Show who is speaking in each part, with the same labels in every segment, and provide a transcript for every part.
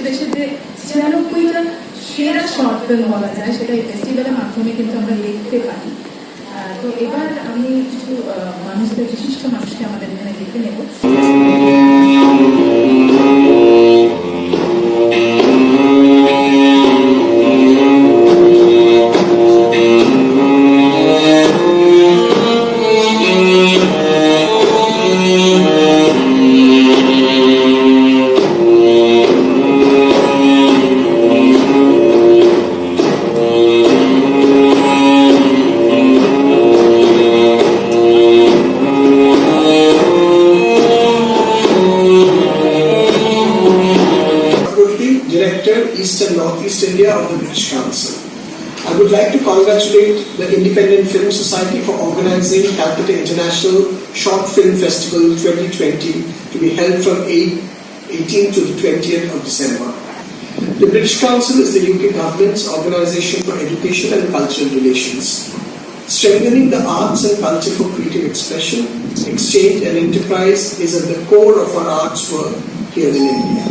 Speaker 1: দেশের যে 96টা সেরা শর্ট ফিল্ম বলা যায় সেটা এই ফেস্টিভ্যালের মাধ্যমে কিন্তু আমরা দেখতে পারি। তো এবার আমি কিছু মানুষদের বিশিষ্ট মানুষকে আমাদের এখানে দেখে নেব।
Speaker 2: East and Northeast India of the British Council. I would like to congratulate the Independent Film Society for organizing Calcutta International Short Film Festival 2020 to be held from 18th to the 20th of December. The British Council is the UK government's organisation for education and cultural relations. Strengthening the arts and culture for creative expression, exchange and enterprise is at the core of our arts work here in India.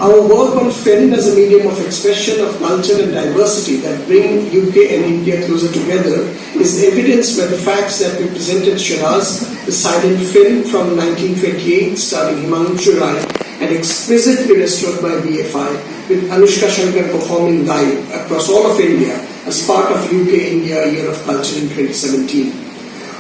Speaker 2: Our work on film as a medium of expression of culture and diversity that bring UK and India closer together is evidenced by the facts that we presented Shiraz, the silent film from 1928 starring Himanshu Rai and exquisitely restored by BFI, with Anushka Shankar performing live across all of India as part of UK-India Year of Culture in 2017.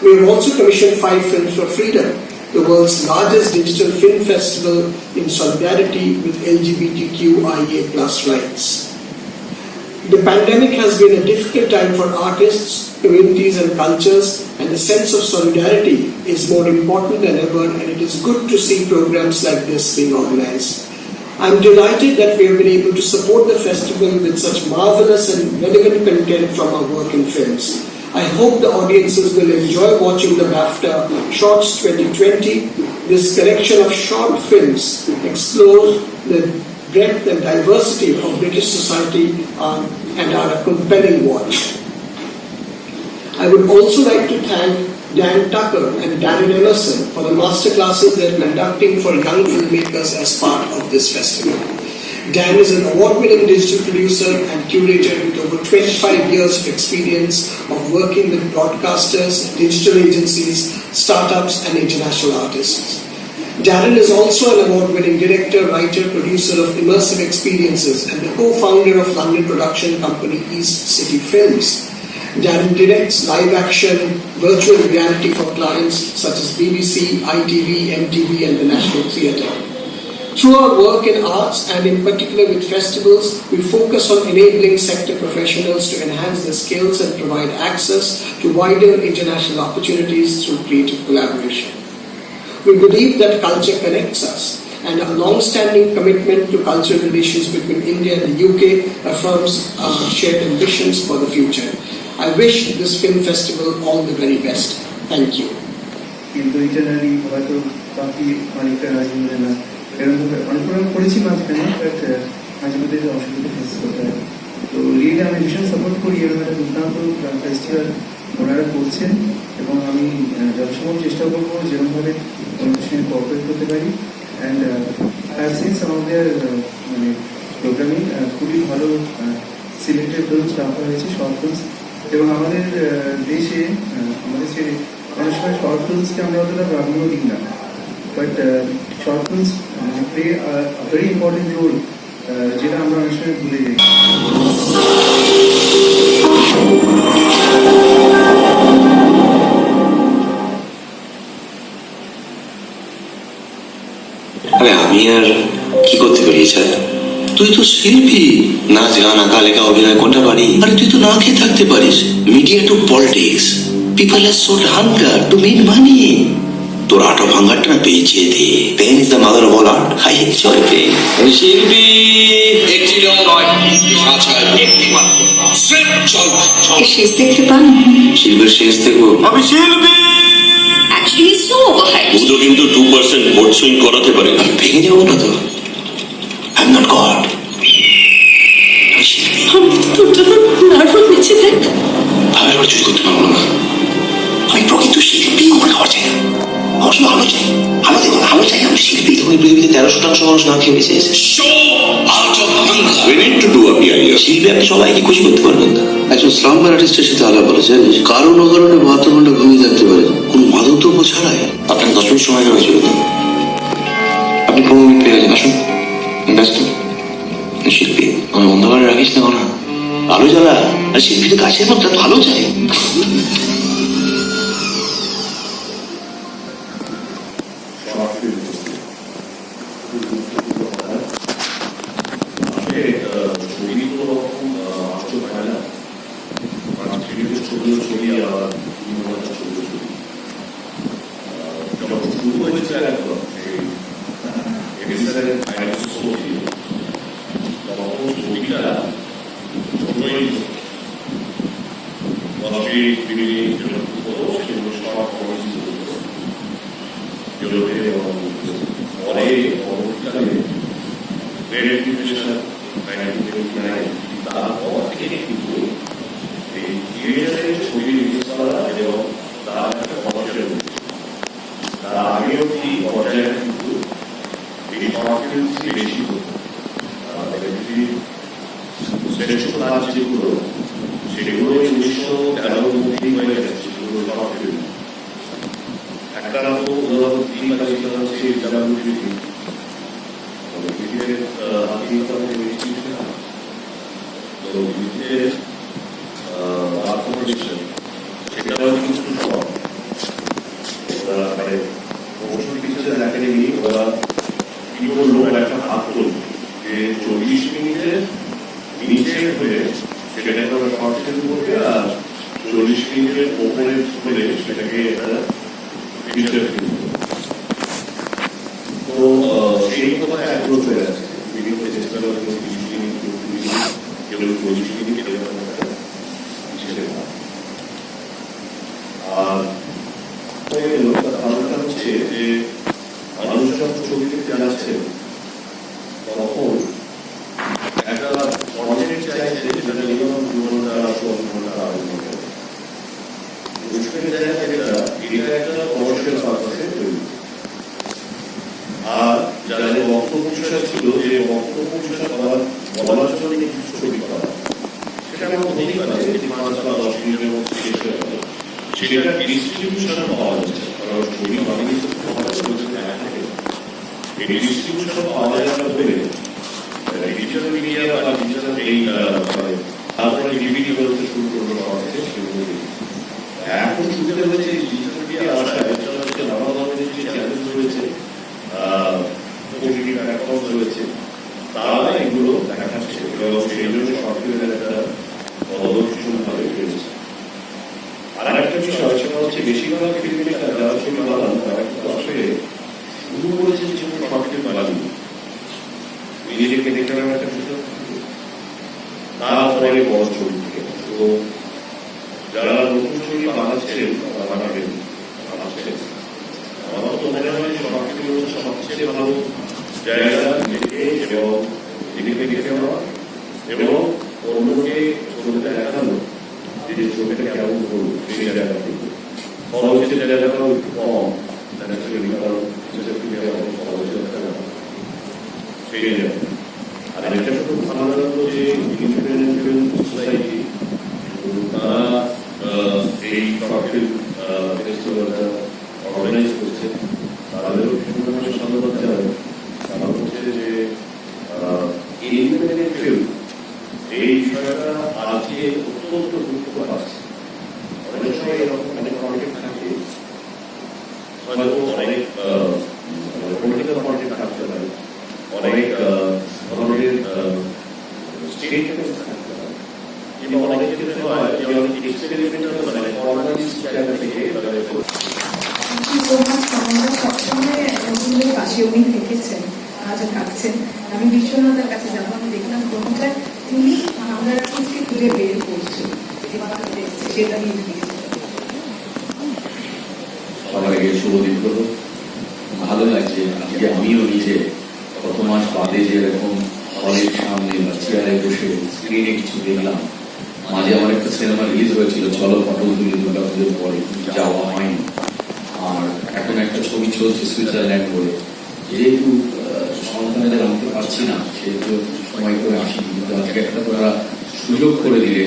Speaker 2: We have also commissioned 5 films for freedom, the world's largest digital film festival in solidarity with LGBTQIA+ rights. The pandemic has been a difficult time for artists, communities and cultures, and the sense of solidarity is more important than ever, and it is good to see programs like this being organized. I am delighted that we have been able to support the festival with such marvelous and relevant content from our work in films. I hope the audiences will enjoy watching the BAFTA Shorts 2020. This collection of short films explores the breadth and diversity of British society and are a compelling watch. I would also like to thank Dan Tucker and Darren Emerson for the masterclasses they're conducting for young filmmakers as part of this festival. Dan is an award-winning digital producer and curator with over 25 years of experience of working with broadcasters, digital agencies, startups and international artists. Darren is also an award-winning director, writer, producer of immersive experiences and the co-founder of London production company East City Films. Darren directs live-action virtual reality for clients such as BBC, ITV, MTV and the National Theatre. Through our work in arts and in particular with festivals, we focus on enabling sector professionals to enhance their skills and provide access to wider international opportunities through creative collaboration. We believe that culture connects us, and our long-standing commitment to cultural relations between India and the UK affirms our shared ambitions for the future. I wish this film festival all the very best. Thank you.
Speaker 3: অনেক করেছি মাঝখানে, but মাঝে মধ্যে অসুবিধা face করতে হয়। তো really আমি ভীষণ সাপোর্ট করি এরকম একটা দুর্দান্ত ফেস্টিভ্যাল ওনারা করছেন, এবং আমি যতসময় চেষ্টা করবো যেরকমভাবে ওনাদের সঙ্গে কোঅপারেট করতে পারি। And I have seen some of their মানে প্রোগ্রামিং, খুবই ভালো সিলেক্টেড ফিল্মস রাখা হয়েছে, শর্ট ফিল্মস। এবং আমাদের দেশে আমাদের ছেড়ে অনেক সময় শর্ট ফিল্মসকে আমরা অতটা প্রাধান্য দিই না, but short films play a very important role যেটা আমরা অনেক সময় ভুলে যাই।
Speaker 4: আরে আমি আর কি করতে পারি ছাড়া? তুই তো শিল্পী, নাচ গান আঁকা লেখা অভিনয় কোনটা পারি? আরে তুই তো না খেয়ে থাকতে পারিস। Media to politics, people have sold hunger to make money. তোর আর্ট অফ হাঙ্গারটা পেয়েছে দে। Pain is the mother of all art. I enjoy pain. শিল্পী একটি নয়, একটি মাত্র।
Speaker 5: শেষ দেখতে পান?
Speaker 4: শিল্পীর শেষ দেখবো? আমি শিল্পী।
Speaker 5: Actually, he's so overhyped.
Speaker 4: বুধো কিন্তু 2% ভোট সুইং করাতে পারে। আমি ভেঙে যাবো না তো। I am not god. আমি শিল্পী।
Speaker 5: তোর জন্য নার্ভাস নিচ্ছে দেখ।
Speaker 4: আমি আবার চুরি করতে পারবো না। আমি প্রকৃত শিল্পী। আমার খাওয়া চাই না, আমার শুধু আলো চাই। আলো দেখো না, আলো চাই। আমি শিল্পী। তখন পৃথিবীতে 13% মানুষ না খেয়ে বেঁচে আছে। meant to do a PIR. শিল্পী আপনি সবাইকে খুশি করতে পারবেন না। একজন স্লাম্বার আর্টিস্টের সাথে আলাপ হলো জানিস, কারণ অকারণে 72 ঘন্টা ঘুমিয়ে থাকতে পারে কোনো মাদক দ্রব্য ছাড়াই। আপনাকে 10 মিনিট সময় দেওয়া হয়েছিল তো, আপনি 15 মিনিট পেয়ে গেছেন। আসুন, ব্যস্ত শিল্পী আমার অন্ধকারে রাখিস না, না আলো জ্বালা। আর শিল্পীদের কাছে আমার তার ভালো চাই।
Speaker 6: যেহেতু সন্তানেদের আনতে পারছি না, সেহেতু সময় করে আসিনি, কিন্তু আজকে একটা তারা সুযোগ করে দিলে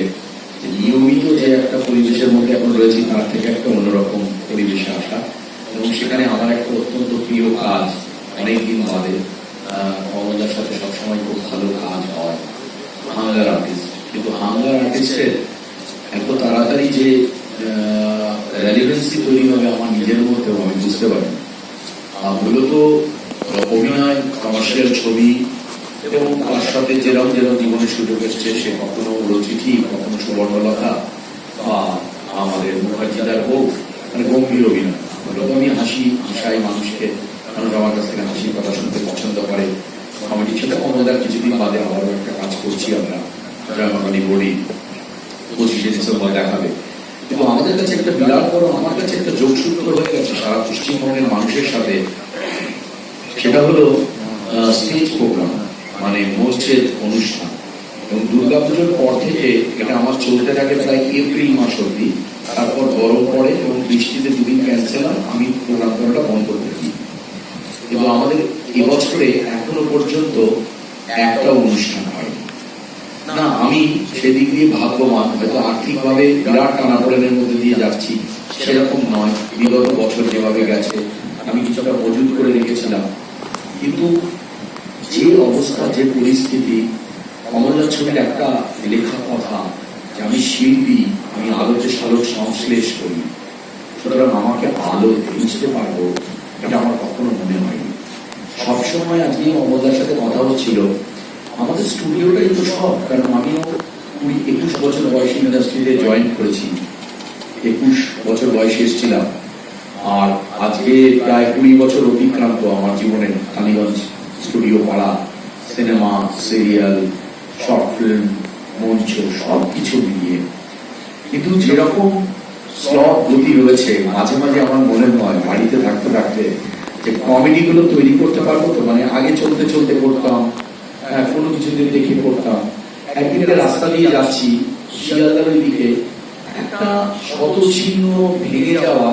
Speaker 6: যে নিয়মিত যে একটা পরিবেশের মধ্যে এখন রয়েছি তার থেকে একটা অন্যরকম পরিবেশে আসা, এবং সেখানে আমার একটা অত্যন্ত প্রিয় কাজ অনেকদিন বাদে কমলদার সাথে সবসময় খুব ভালো কাজ হয়, হাঙ্গার আর্টিস্ট। কিন্তু হাঙ্গার আর্টিস্টের এত তাড়াতাড়ি যে রেলিভেন্সি তৈরি হবে আমার নিজের মধ্যেও আমি বুঝতে পারি। মূলত অভিনয়, কমার্শিয়াল ছবি এবং তার সাথে যেরকম জীবনের সুযোগ এসছে, সে কখনো রচিঠি, কখনো সুবর্ণলতা বা আমাদের মুখার্জিদার হোক, মানে গম্ভীর অভিনয়। মূলত আমি হাসাই মানুষকে, মানুষ আমার কাছ থেকে হাসির কথা শুনতে পছন্দ করে। কমেডির সাথে কমলদার কিছুদিন বাদে আবারও একটা কাজ করছি আমরা, জয়মাকালী বলি 25শে ডিসেম্বর দেখাবে। কিন্তু আমাদের কাছে একটা বিরাট বড়, আমার কাছে একটা যোগসূত্র হয়ে গেছে সারা পশ্চিমবঙ্গের মানুষের সাথে, সেটা হলো স্টেজ প্রোগ্রাম, মানে মঞ্চের অনুষ্ঠান। এবং দুর্গাপুজোর পর থেকে এটা আমার চলতে থাকে প্রায় এপ্রিল মাস অব্দি। তারপর গরম পড়ে এবং বৃষ্টিতে দুদিন ক্যান্সেল হয়, আমি প্রোগ্রাম করাটা বন্ধ করে দিই। কিন্তু আমাদের এবছরে এখনো পর্যন্ত একটা অনুষ্ঠান হয়নি। না, আমি সেদিক দিয়ে ভাগ্যবান, হয়তো আর্থিকভাবে বিরাট টানাপোড়েনের মধ্যে দিয়ে যাচ্ছি সেরকম নয়। বিগত বছর যেভাবে গেছে আমি কিছুটা মজুত করে রেখেছিলাম, কিন্তু যে অবস্থা, যে পরিস্থিতি, কমলদার ছবির একটা লেখা কথা যে আমি শিল্পী, আমি আলোকে সালোক সংশ্লেষ করি, সুতরাং আমাকে আলো বুঝতে পারবো, এটা আমার কখনো মনে হয়নি। সবসময় আজকে কমলদার সাথে কথা হচ্ছিল, আমাদের স্টুডিওটাই তো সব, কারণ আমিও 21 বছর বয়সে ইন্ডাস্ট্রিতে জয়েন করেছি, 21 বছর বয়সে এসেছিলাম। আর আজকে প্রায় 20 বছর অতিক্রান্ত আমার জীবনে। টালিগঞ্জ স্টুডিও পাড়া, সিনেমা, সিরিয়াল, শর্ট ফিল্ম, মঞ্চ, সবকিছু মিলিয়ে। কিন্তু যেরকম স্লট গতি রয়েছে, মাঝে মাঝে আমার মনে হয় বাড়িতে থাকতে থাকতে যে কমেডি গুলো তৈরি করতে পারবো তো। মানে আগে চলতে চলতে করতাম, কোনো কিছুতে দেখে করতাম। একদিন রাস্তা দিয়ে যাচ্ছি শিয়ালদার ওই দিকে, একটা শতচিহ্ন ভেঙে যাওয়া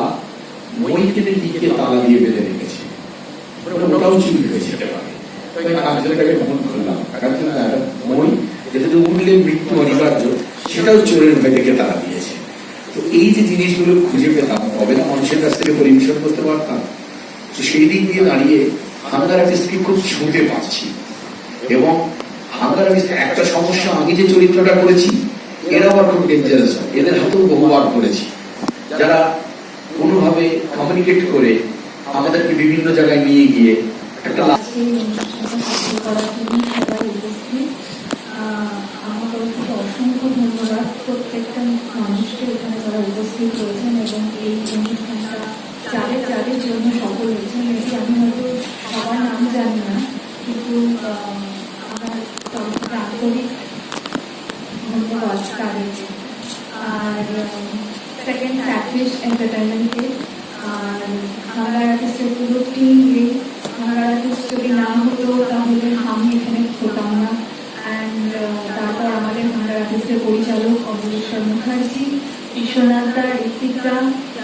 Speaker 6: মইকেদের দিকে তালা দিয়ে বেঁধে রেখেছে, ওটাও চুরি হয়েছে। কাগজটাকে ফোন করলাম, মই যেটাতে উঠলে মৃত্যু অনিবার্য, সেটাও চোরের ভয় থেকে তালা দিয়েছে। তো এই যে জিনিসগুলো খুঁজে পেতাম, তবে না মানুষের কাছ থেকে পরিবেশন করতে পারতাম। তো সেই দিক দিয়ে দাঁড়িয়ে হাঙ্গার আর্টিস্টকে খুব ছুঁতে পারছি। এবং হাঙ্গার আর্টিস্ট একটা সমস্যা, আগে যে চরিত্রটা করেছি এরা আবার খুব ডেঞ্জারাস, এদের হাতেও বহুবার করেছি, যারা কোনোভাবে কমিউনিকেট করে আমাদেরকে বিভিন্ন জায়গায় নিয়ে গিয়ে একটা
Speaker 7: অসংখ্য ধন্যবাদ প্রত্যেকটা মানুষকে এখানে যারা উপস্থিত হয়েছেন এবং এই অনুষ্ঠানটা যাদের জন্য সফল হয়েছেন। এটি আমি হয়তো সবার নাম জানি না, কিন্তু আমার আন্তরিক ধন্যবাদ তাদেরকে। আর সেকেন্ড ক্যাটফিশ এন্টারটেনমেন্টকে, আর হাঙ্গার আর্টিস্টের পুরো টিমকে। হাঙ্গার আর্টিস্ট যদি না হতো তাহলে আমি এখানে হতাম না। অ্যান্ড তারপর আমাদের হাঙ্গার আর্টিস্টের পরিচালক অমলেশ্বর মুখার্জি, বিশ্বনাথ দা, ঋত্বিকা,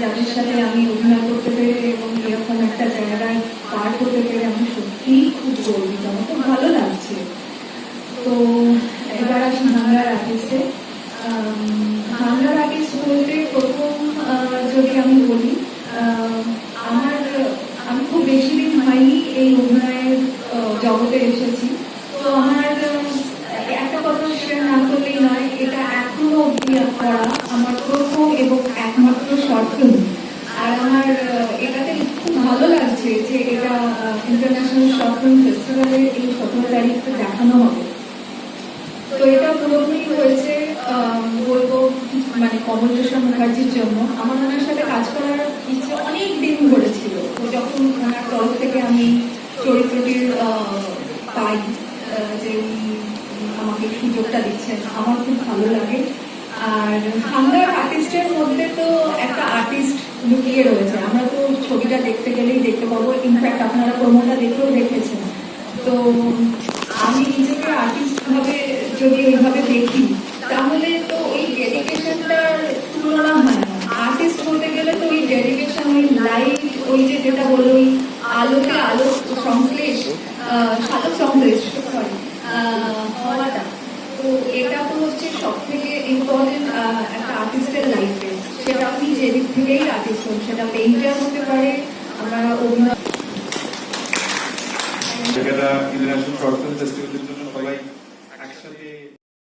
Speaker 7: যাদের সাথে আমি অভিনয় করতে পেরে এবং এরকম একটা জায়গায় পার করতে পেরে আমি সত্যিই খুব গর্বিত, আমার খুব ভালো লাগছে। তো এবার আসি হাঙ্গার আর্টিস্টে। হাঙ্গার আর্টিস্ট বলতে প্রথম যদি আমি বলি, আমি খুব বেশি দিন হয়নি এই অভিনয়ের জগতে এসেছি। তো আমার একটা কথা শেয়ার না করলেই নয়, এটা এখনো অব্দি করা আমার প্রথম এবং একমাত্র শর্ট ফিল্ম। আর আমার এটাতে খুব ভালো লাগছে যে এটা ইন্টারন্যাশনাল শর্ট ফিল্ম ফেস্টিভ্যালে এই 17 তারিখে দেখানো হবে। তো এটা পুরোপুরি হয়েছে বলবো মানে কমলেশ্বর মুখার্জির জন্য। আমার ওনার সাথে কাজ করার ইচ্ছে অনেক দিন ধরেছিল। তো যখন ওনার তরফ থেকে আমি চরিত্রটির পাই, যে উনি আমাকে সুযোগটা দিচ্ছেন, আমার খুব ভালো লাগে। আর হাঙ্গার আর্টিস্টের মধ্যে তো একটা আর্টিস্ট লুকিয়ে রয়েছে, আমরা তো ছবিটা দেখতে গেলেই দেখতে পাবো। ইনফ্যাক্ট আপনারা প্রোমোটা দেখেও দেখেছেন। তো আমি নিজেকে আর্টিস্ট ভাবে যদি ওইভাবে দেখি, তাহলে তো ওই ডেডিকেশনটার তুলনা হয় না। আর্টিস্ট বলতে গেলে তো ওই ডেডিকেশন, ওই লাইট, ওই যেটা বললো ওই আলোকে আলো সংশ্লেষ শালক চন্দ্রেশ্বর সরি হওয়াটা, তো এটা তো হচ্ছে সব থেকে ইম্পর্টেন্ট একটা আর্টিস্টের লাইফে, সেটা আপনি যে দিক থেকেই আর্টিস্ট হোক, সেটা পেইন্টার হতে পারে, আমরা অভিনয়
Speaker 8: ইন্টারন্যাশনাল শর্ট ফিল্ম ফেস্টিভ্যালের জন্য সবাই একসাথে